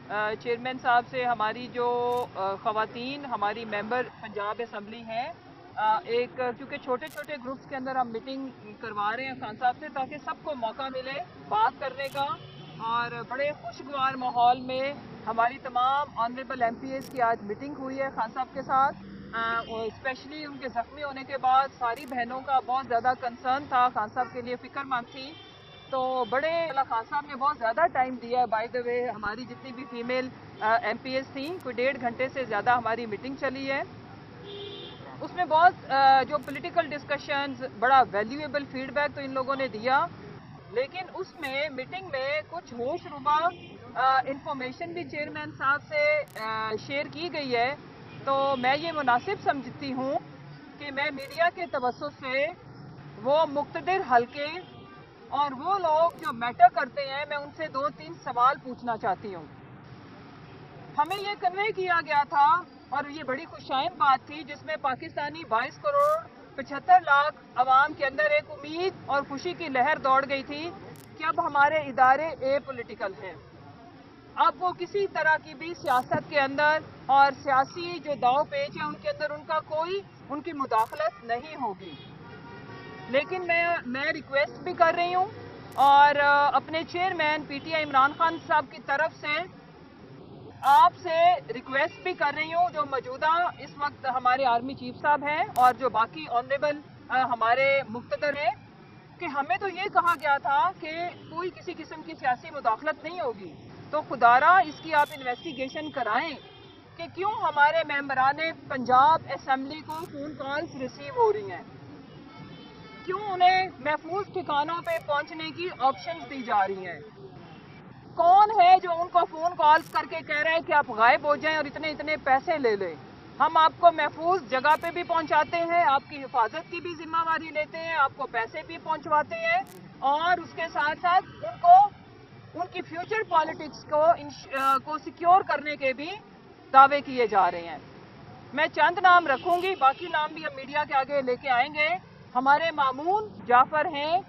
Chairman साहब से हमारी जो ख़वातीन हमारी मेंबर पंजाब असम्बली हैं, एक क्योंकि छोटे छोटे ग्रुप्स के अंदर हम मीटिंग करवा रहे हैं खान साहब से, ताकि सबको मौका मिले बात करने का। और बड़े खुशगवार माहौल में हमारी तमाम ऑनरेबल MPs की आज मीटिंग हुई है खान साहब के साथ। स्पेशली उनके ज़ख्मी होने के बाद सारी बहनों का बहुत ज़्यादा कंसर्न था, खान साहब के लिए फ़िक्रमंद थी। तो बड़े खान साहब ने बहुत ज़्यादा टाइम दिया है। बाय द वे हमारी जितनी भी फीमेल MPs थी, कोई 1.5 घंटे से ज़्यादा हमारी मीटिंग चली है। उसमें बहुत जो पॉलिटिकल डिस्कशंस, बड़ा वैल्यूएबल फीडबैक तो इन लोगों ने दिया, लेकिन उसमें मीटिंग में कुछ होशरुबा इंफॉर्मेशन भी चेयरमैन साहब से शेयर की गई है। तो मैं ये मुनासिब समझती हूँ कि मैं मीडिया के तवज्जुह से वो मुक़्तदिर हल्के और वो लोग जो मैटर करते हैं, मैं उनसे 2-3 सवाल पूछना चाहती हूँ। हमें ये कन्वे किया गया था और ये बड़ी खुशाइन बात थी, जिसमें पाकिस्तानी 22 करोड़ 75 लाख अवाम के अंदर एक उम्मीद और खुशी की लहर दौड़ गई थी कि अब हमारे इदारे पॉलिटिकल हैं। अब वो किसी तरह की भी सियासत के अंदर और सियासी जो दाव पेच है उनके अंदर उनकी मुदाखलत नहीं होगी। लेकिन मैं रिक्वेस्ट भी कर रही हूँ और अपने चेयरमैन PTI इमरान खान साहब की तरफ से आपसे रिक्वेस्ट भी कर रही हूँ, जो मौजूदा इस वक्त हमारे आर्मी चीफ साहब हैं और जो बाकी ऑनरेबल हमारे मुख्तदर हैं, कि हमें तो ये कहा गया था कि कोई किसी किस्म की सियासी मुदाखलत नहीं होगी। तो खुदारा इसकी आप इन्वेस्टिगेशन कराएं कि क्यों हमारे मेंबराने पंजाब असम्बली को फ़ोन कॉल्स रिसीव हो रही हैं, क्यों उन्हें महफूज ठिकानों पे पहुंचने की ऑप्शंस दी जा रही हैं। कौन है जो उनको फ़ोन कॉल्स करके कह रहा है कि आप गायब हो जाएं और इतने इतने पैसे ले लें। हम आपको महफूज जगह पे भी पहुंचाते हैं, आपकी हिफाजत की भी जिम्मेवारी लेते हैं, आपको पैसे भी पहुंचवाते हैं और उसके साथ साथ उनकी फ्यूचर पॉलिटिक्स को सिक्योर करने के भी दावे किए जा रहे हैं। मैं चंद नाम रखूंगी, बाकी नाम भी हम मीडिया के आगे लेके आएंगे। हमारे मामून जाफर हैं,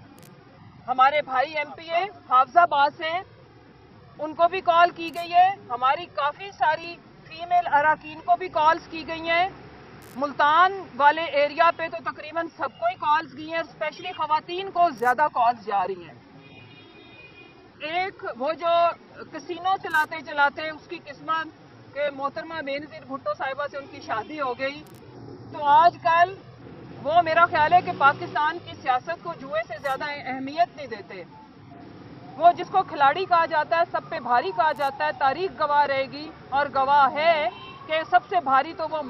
हमारे भाई MPA हाफजाबाद से, उनको भी कॉल की गई है। हमारी काफ़ी सारी फीमेल अराकीन को भी कॉल्स की गई हैं। मुल्तान वाले एरिया पे तो तकरीबन सबको ही कॉल्स गई हैं, स्पेशली ख़वातीन को ज़्यादा कॉल्स जा रही हैं। एक वो जो कसिनो चलाते चलाते उसकी किस्मत के मोहतरमा बेनज़ीर भुट्टो साहिबा से उनकी शादी हो गई, तो आजकल वो मेरा ख्याल है कि पाकिस्तान की सियासत को जुए से ज़्यादा अहमियत नहीं देते। वो जिसको खिलाड़ी कहा जाता है, सब पे भारी कहा जाता है, तारीख गवाह रहेगी और गवाह है कि सबसे भारी तो वो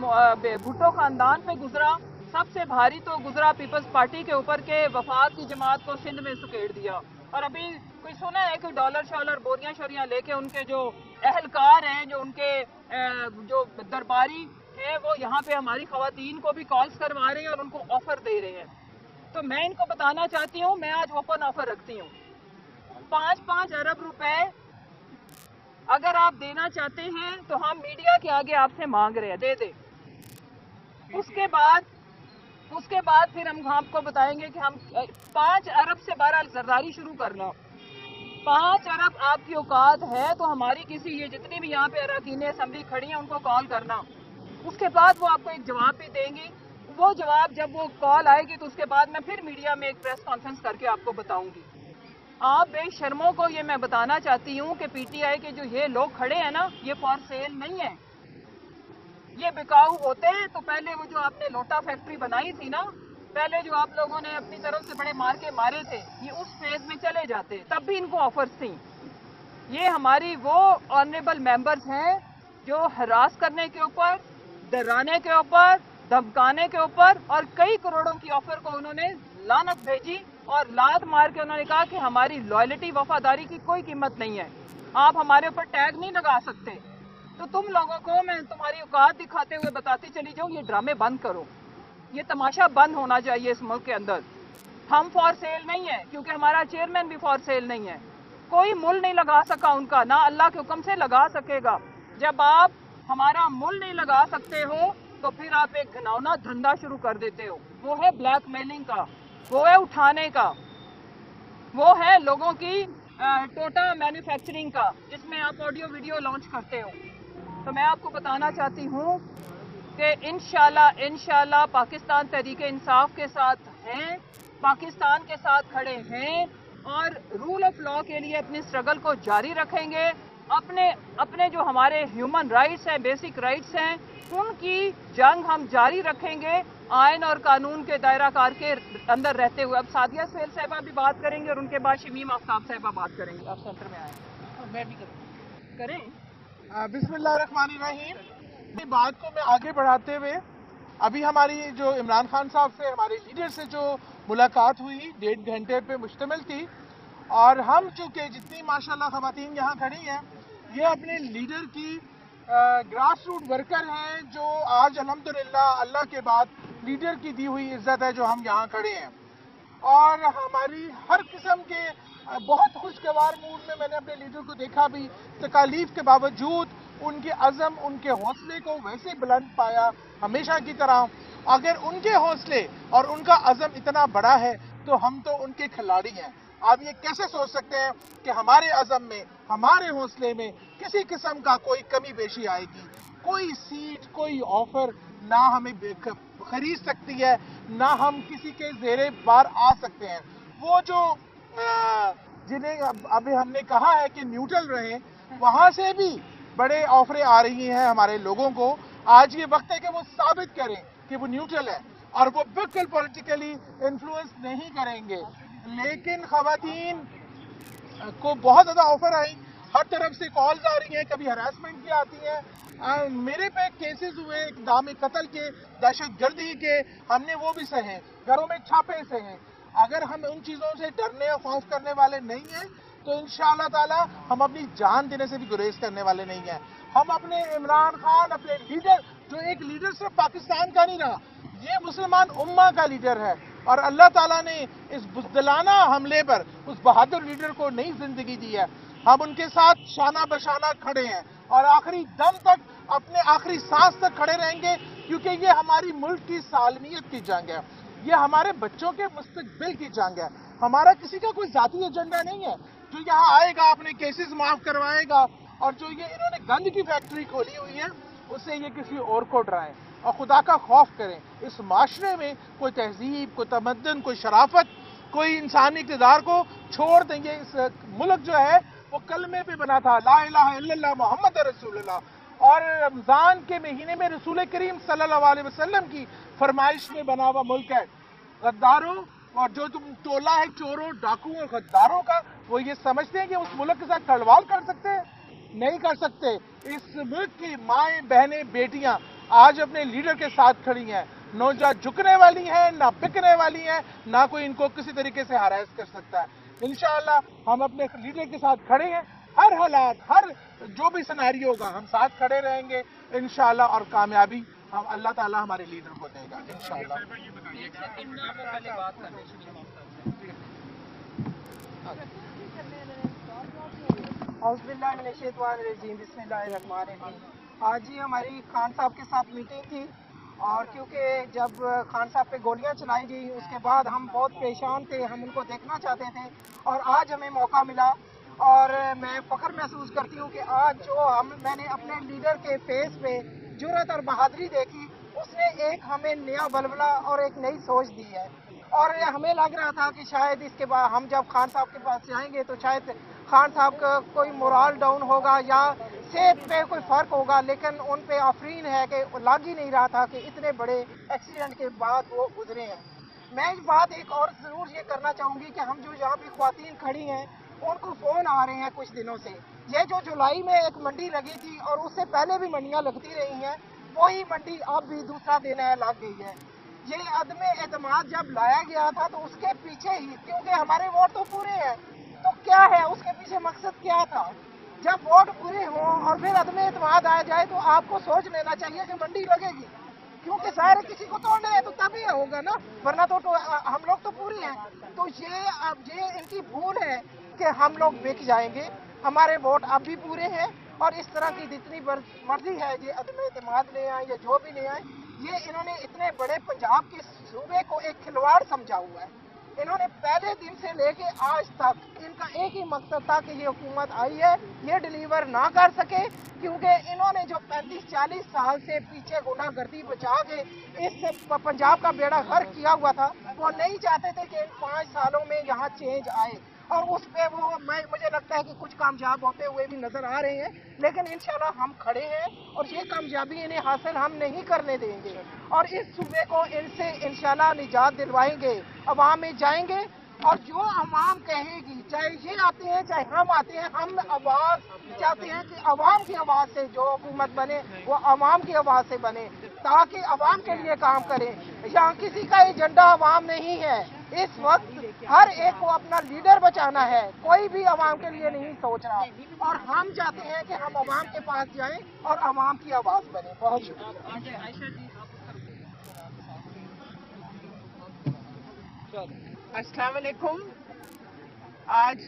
भुट्टो खानदान पे गुजरा, सबसे भारी तो गुजरा पीपल्स पार्टी के ऊपर के वफाक की जमात को सिंध में सुकेड़ दिया। और अभी कोई सुना है कि डॉलर शॉलर बोरियां शोरियां लेके उनके जो अहलकार हैं, जो उनके जो दरबारी हैं, वो यहाँ पे हमारी ख़वातीन को भी कॉल्स करवा रहे हैं और उनको ऑफर दे रहे हैं। तो मैं इनको बताना चाहती हूँ, मैं आज ओपन ऑफर रखती हूँ। 5-5 अरब रुपए अगर आप देना चाहते हैं तो हम मीडिया के आगे आपसे मांग रहे हैं, दे दे। उसके बाद फिर हम आपको बताएंगे कि हम 5 अरब से 12 जरदारी शुरू करना। 5 अरब आपकी औकात है तो हमारी किसी ये जितनी भी यहाँ पे अरकान असम्बली खड़ी हैं उनको कॉल करना। उसके बाद वो आपको एक जवाब भी देंगी। वो जवाब जब वो कॉल आएगी तो उसके बाद मैं फिर मीडिया में एक प्रेस कॉन्फ्रेंस करके आपको बताऊंगी। आप बेशर्मों को ये मैं बताना चाहती हूँ कि PTI के जो ये लोग खड़े हैं ना, ये फॉर सेल नहीं है, ये बिकाऊ होते हैं। तो पहले वो जो आपने लोटा फैक्ट्री बनाई थी ना, पहले जो आप लोगों ने अपनी तरफ से बड़े मार के मारे थे, ये उस फेज में चले जाते, तब भी इनको ऑफर्स थी। ये हमारी वो ऑनरेबल मेंबर्स हैं जो हरास करने के ऊपर, डराने के ऊपर, धमकाने के ऊपर और कई करोड़ों की ऑफर को उन्होंने लानत भेजी और लात मार के उन्होंने कहा कि हमारी लॉयल्टी वफादारी की कोई कीमत नहीं है, आप हमारे ऊपर टैग नहीं लगा सकते। तो तुम लोगों को मैं तुम्हारी औकात दिखाते हुए बताती चली जाऊँ, ये ड्रामे बंद करो, ये तमाशा बंद होना चाहिए इस मुल्क के अंदर। हम फॉर सेल नहीं है, क्योंकि हमारा चेयरमैन भी फॉर सेल नहीं है। कोई मुल नहीं लगा सका उनका, ना अल्लाह के हुक्म से लगा सकेगा। जब आप हमारा मुल नहीं लगा सकते हो तो फिर आप एक घिनौना धंधा शुरू कर देते हो, वो है ब्लैकमेलिंग का, वो है उठाने का, वो है लोगों की टोटा मैन्युफैक्चरिंग का, जिसमें आप ऑडियो वीडियो लॉन्च करते हो। तो मैं आपको बताना चाहती हूँ कि इंशाल्लाह पाकिस्तान तहरीक इंसाफ के साथ हैं, पाकिस्तान के साथ खड़े हैं और रूल ऑफ लॉ के लिए अपनी स्ट्रगल को जारी रखेंगे। अपने जो हमारे ह्यूमन राइट्स हैं, बेसिक राइट्स हैं, उनकी जंग हम जारी रखेंगे आइन और कानून के दायरा कार के अंदर रहते हुए। अब सादिया सुहेल साहिबा भी बात करेंगे और उनके बाद शमीम आफ्ताब साहिबा बात करेंगे। आप सेंटर में आए, मैं भी करें। बिस्मिल्लाहिर्रहमानिर्रहीम। बात को मैं आगे बढ़ाते हुए, अभी हमारी जो इमरान खान साहब से, हमारे लीडर से जो मुलाकात हुई 1.5 घंटे पे मुश्तमिल थी, और हम चूँकि जितनी माशाल्लाह ख़वातीन यहाँ खड़ी हैं, ये अपने लीडर की ग्रास रूट वर्कर हैं, जो आज अल्हम्दुलिल्लाह अल्लाह के बाद लीडर की दी हुई इज़्ज़त है जो हम यहाँ खड़े हैं। और हमारी हर किस्म के बहुत खुशगवार मूड में मैंने अपने लीडर को देखा भी, तकालीफ के बावजूद उनके अज़म, उनके हौसले को वैसे बुलंद पाया हमेशा की तरह। अगर उनके हौसले और उनका अज़म इतना बड़ा है तो हम तो उनके खिलाड़ी हैं। आप ये कैसे सोच सकते हैं कि हमारे अज़म में, हमारे हौसले में किसी किस्म का कोई कमी पेशी आएगी? कोई सीट, कोई ऑफर ना हमें खरीद सकती है, ना हम किसी के ज़ेरे बार आ सकते हैं। वो जो जिन्हें अभी हमने कहा है कि न्यूट्रल रहें, वहाँ से भी बड़े ऑफरें आ रही हैं हमारे लोगों को। आज ये वक्त है कि वो साबित करें कि वो न्यूट्रल है और वो बिल्कुल पॉलिटिकली इन्फ्लुएंस नहीं करेंगे। लेकिन ख़वातीन को बहुत ज़्यादा ऑफर आई, हर तरफ से कॉल्स आ रही हैं, कभी हरासमेंट की आती हैं। मेरे पे केसेस हुए इक़दाम कत्ल के, दहशतगर्दी के, हमने वो भी सहे, घरों में छापे सहे। अगर हम उन चीज़ों से डरने और खौफ करने वाले नहीं हैं तो इंशाअल्लाह ताला हम अपनी जान देने से भी गुरेज करने वाले नहीं हैं। हम अपने इमरान खान, अपने लीडर, जो एक लीडर सिर्फ पाकिस्तान का नहीं रहा, ये मुसलमान उम्मा का लीडर है, और अल्लाह ताला ने इस बुज़दिलाना हमले पर उस बहादुर लीडर को नई जिंदगी दी है। हम उनके साथ शाना बशाना खड़े हैं और आखिरी दम तक, अपने आखिरी सांस तक खड़े रहेंगे, क्योंकि ये हमारी मुल्क की सालमियत की जंग है, ये हमारे बच्चों के मुस्तकबिल की जंग है। हमारा किसी का कोई जाती एजेंडा नहीं है। जो यहाँ आएगा अपने केसेस माफ करवाएगा, और जो ये इन्होंने गंद की फैक्ट्री खोली हुई है उससे ये किसी और को डराएं और खुदा का खौफ करें। इस माशरे में कोई तहजीब, कोई तमद्दुन, कोई शराफत, कोई इंसानी इक़्तिदार को छोड़ देंगे। इस मुल्क जो है वो कलमे पे बना था, ला इलाहा इल्लल्लाह मुहम्मद रसूलुल्लाह, और रमज़ान के महीने में रसूल करीम सल्लल्लाहु अलैहि वसल्लम की फरमाइश में बना हुआ मुल्क है। गद्दारों और जो तुम टोला है चोरों, डाकुओं और गद्दारों का, वो ये समझते हैं कि उस मुल्क के साथ खड़वाल कर सकते हैं? नहीं कर सकते। इस मुल्क की माएँ, बहनें, बेटियां आज अपने लीडर के साथ खड़ी हैं, न जा झुकने वाली हैं, ना बिकने वाली हैं, ना कोई इनको किसी तरीके से हरास कर सकता है। इंशाअल्लाह हम अपने लीडर के साथ खड़े हैं, हर हालात, हर जो भी सिनेरियो होगा हम साथ खड़े रहेंगे इंशाअल्लाह, और कामयाबी हम अल्लाह ताला हमारे लीडर को देगा इंशाअल्लाह। आज ही हमारी खान साहब के साथ मीटिंग थी, और क्योंकि जब खान साहब पे गोलियां चलाई गई उसके बाद हम बहुत परेशान थे, हम उनको देखना चाहते थे, और आज हमें मौका मिला। और मैं फ़ख्र महसूस करती हूँ कि आज जो मैंने अपने लीडर के फेस पे जुर्रत और बहादुरी देखी, उसने एक हमें नया बलबला और एक नई सोच दी है। और हमें लग रहा था कि शायद इसके बाद हम जब खान साहब के पास जाएंगे तो शायद खान साहब का कोई मोरल डाउन होगा या सेहत पे कोई फ़र्क होगा, लेकिन उन पे आफरीन है कि लग ही नहीं रहा था कि इतने बड़े एक्सीडेंट के बाद वो गुजरे हैं। मैं इस बात एक और ज़रूर ये करना चाहूँगी कि हम जो यहाँ पे ख़वातीन खड़ी हैं, उनको फ़ोन आ रहे हैं कुछ दिनों से। ये जो जुलाई में एक मंडी लगी थी और उससे पहले भी मंडियाँ लगती रही हैं, वही मंडी अब भी दूसरा दिन है लग गई है। ये अदम एतमाद जब लाया गया था तो उसके पीछे ही, क्योंकि हमारे वोट तो पूरे हैं, तो क्या है उसके पीछे मकसद क्या था? जब वोट पूरे हों और फिर अदम एतमाद आ जाए तो आपको सोच लेना चाहिए कि मंडी लगेगी, क्योंकि सारे किसी को तोड़ने हैं तो तभी होगा ना, वरना तो हम लोग तो पूरी हैं। तो ये इनकी भूल है कि हम लोग बिक जाएंगे। हमारे वोट अब भी पूरे हैं, और इस तरह की जितनी मर्जी है ये अदम एतमाद ले आए या जो भी ले आए, ये इन्होंने इतने बड़े पंजाब के सूबे को एक खिलवाड़ समझा हुआ है। इन्होंने पहले दिन से लेके आज तक इनका एक ही मकसद था कि ये हुकूमत आई है ये डिलीवर ना कर सके, क्योंकि इन्होंने जो 35-40 साल से पीछे गुंडागर्दी बचा के इस पंजाब का बेड़ा गर्क किया हुआ था, वो नहीं चाहते थे कि इन 5 सालों में यहाँ चेंज आए। और उस पे वो मुझे लगता है कि कुछ कामयाब होते हुए भी नजर आ रहे हैं, लेकिन इंशाल्लाह हम खड़े हैं और ये कामयाबी इन्हें हासिल हम नहीं करने देंगे और इस सूबे को इनसे इंशाल्लाह निजात दिलवाएंगे। अवाम में जाएंगे और जो अवाम कहेगी, चाहे ये आते हैं चाहे हम आते हैं, हम आवाज चाहते हैं कि अवाम की आवाज से जो हुकूमत बने वो अवाम की आवाज से बने, ताकि अवाम के लिए काम करें। यहाँ किसी का एजेंडा अवाम नहीं है। इस वक्त हर एक को अपना लीडर बचाना है, कोई भी अवाम के लिए नहीं सोच रहा और हम चाहते हैं कि हम अवाम के पास जाएं और अवाम की आवाज बने। बहुत शुक्रिया। अस्सलाम वालेकुम। आज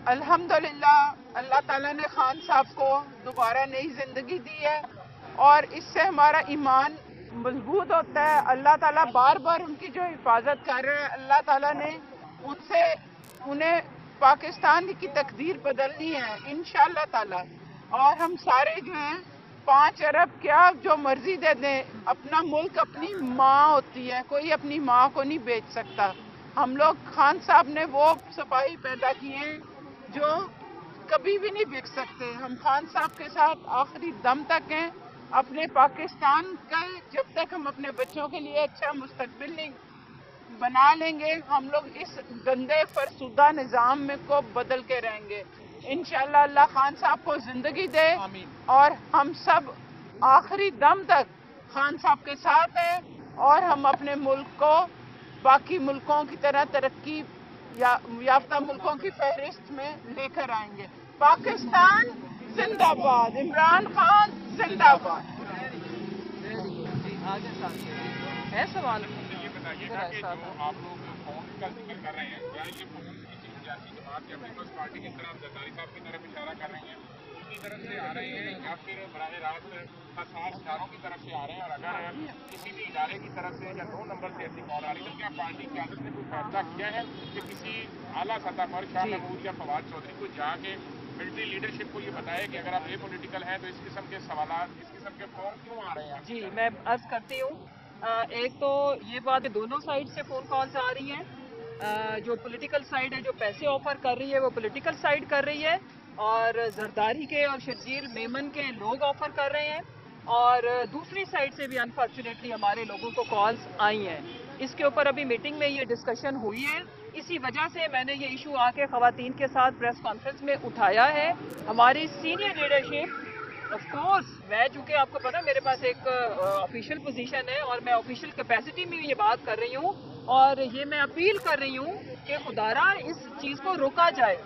अल्हम्दुलिल्लाह अल्लाह ताला ने खान साहब को दोबारा नई जिंदगी दी है और इससे हमारा ईमान मजबूत होता है। अल्लाह ताला बार बार उनकी जो हिफाजत कर रहे हैं, अल्लाह ताला ने उन्हें पाकिस्तान की तकदीर बदलनी है इंशाअल्लाह ताला। और हम सारे जो हैं 5 अरब क्या जो मर्जी दे दें, अपना मुल्क अपनी माँ होती है, कोई अपनी माँ को नहीं बेच सकता। हम लोग खान साहब ने वो सिपाही पैदा किए हैं जो कभी भी नहीं बिक सकते। हम खान साहब के साथ आखिरी दम तक हैं। अपने पाकिस्तान का जब तक हम अपने बच्चों के लिए अच्छा मुस्तकबिल नहीं बना लेंगे, हम लोग इस गंदे फरसुदा निज़ाम में को बदल के रहेंगे। इंशाअल्लाह अल्लाह खान साहब को जिंदगी दे और हम सब आखिरी दम तक खान साहब के साथ हैं और हम अपने मुल्क को बाकी मुल्कों की तरह तरक्की याफ्ता मुल्कों की फहरिस्त में लेकर आएंगे। पाकिस्तान जिंदाबाद, इमरान खान जिंदाबाद। है सवाल? ये बताइएगा कि जो आप लोग फोन का जिक्र कर रहे हैं, क्या ये फोन किसी सियासी जमात या पीपल्स पार्टी की तरफ जरदारी साहब की तरफ इशारा कर रहे हैं, उनकी तरफ से आ रहे हैं या फिर बराह रास्त खास इदारों की तरफ से आ रहे हैं? और अगर किसी भी इदारे की तरफ से या 2 नंबर से ऐसी कॉल आ रही है तो क्या पार्टी की आदत ने कोई फैसला किया है कि किसी आला सतह पर शाह महमूद या फवाद चौधरी को जाके मिलिट्री लीडरशिप को ये बताया कि अगर आप ये पॉलिटिकल हैं तो इस किस्म के सवाल, इस किस्म के फोन क्यों आ रहे हैं? जी, मैं अर्ज करती हूँ। एक तो ये बात दोनों साइड से फ़ोन कॉल्स आ रही हैं। जो पॉलिटिकल साइड है जो पैसे ऑफर कर रही है वो पॉलिटिकल साइड कर रही है और जरदारी के और शर्जील मेमन के लोग ऑफर कर रहे हैं और दूसरी साइड से भी अनफॉर्चुनेटली हमारे लोगों को कॉल्स आई हैं। इसके ऊपर अभी मीटिंग में ये डिस्कशन हुई है। इसी वजह से मैंने ये इशू आके ख़वातीन के साथ प्रेस कॉन्फ्रेंस में उठाया है। हमारी सीनियर लीडरशिप ऑफ कोर्स, मैं चूँकि आपको पता मेरे पास एक ऑफिशियल पोजीशन है और मैं ऑफिशियल कैपेसिटी में ये बात कर रही हूँ और ये मैं अपील कर रही हूँ कि खुदारा इस चीज़ को रोका जाए,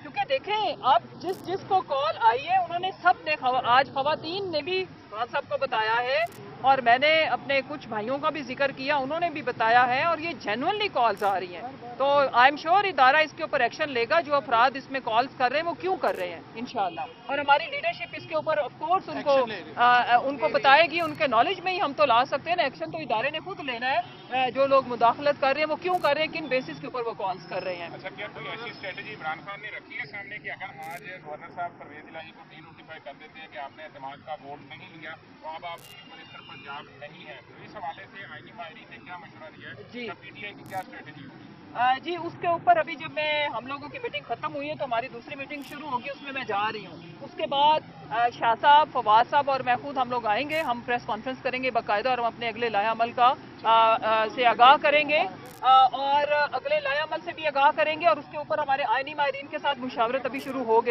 क्योंकि देखें अब जिसको कॉल आई है उन्होंने सब ने आज ख़वातीन ने भी खान साहब को बताया है और मैंने अपने कुछ भाइयों का भी जिक्र किया, उन्होंने भी बताया है और ये जेन्युइनली कॉल्स आ रही हैं। तो आई एम श्योर इदारा इसके ऊपर एक्शन लेगा। जो अफराद इसमें कॉल्स कर रहे हैं वो क्यों कर रहे हैं इंशाल्लाह। और हमारी लीडरशिप इसके ऊपर ऑफ कोर्स उनको बताएगी। उनके नॉलेज में ही हम तो ला सकते हैं ना, एक्शन तो इदारे ने खुद लेना है। जो लोग मुदाखलत कर रहे हैं वो क्यों कर रहे हैं, किन बेसिस के ऊपर वो कॉल्स कर रहे हैं। अच्छा, क्या कोई ऐसी स्ट्रेटेजी इमरान खान ने रखी है सामने कि अगर आज गवर्नर साहब परवेज इलाही को डीनोटिफाई कर देते हैं कि आपने एतमाद का वोट नहीं लिया तो अब आप चीफ मिनिस्टर पंजाब नहीं है, तो इस हवाले से आईनी माहिरीन ने क्या मशवरा दिया है? जी, पीटीआई की क्या स्ट्रेटेजी होगी? जी, उसके ऊपर अभी जब हम लोगों की मीटिंग खत्म हुई है तो हमारी दूसरी मीटिंग शुरू होगी, उसमें मैं जा रही हूँ। उसके बाद शाह साहब, फवाद साहब और मैं खुद हम लोग आएंगे, हम प्रेस कॉन्फ्रेंस करेंगे बाकायदा और हम अपने अगले लाया अमल का से आगाह करेंगे और अगले लाया अमल से भी आगाह करेंगे और उसके ऊपर हमारे आईनी माहिरीन के साथ मुशावरत अभी शुरू हो गई।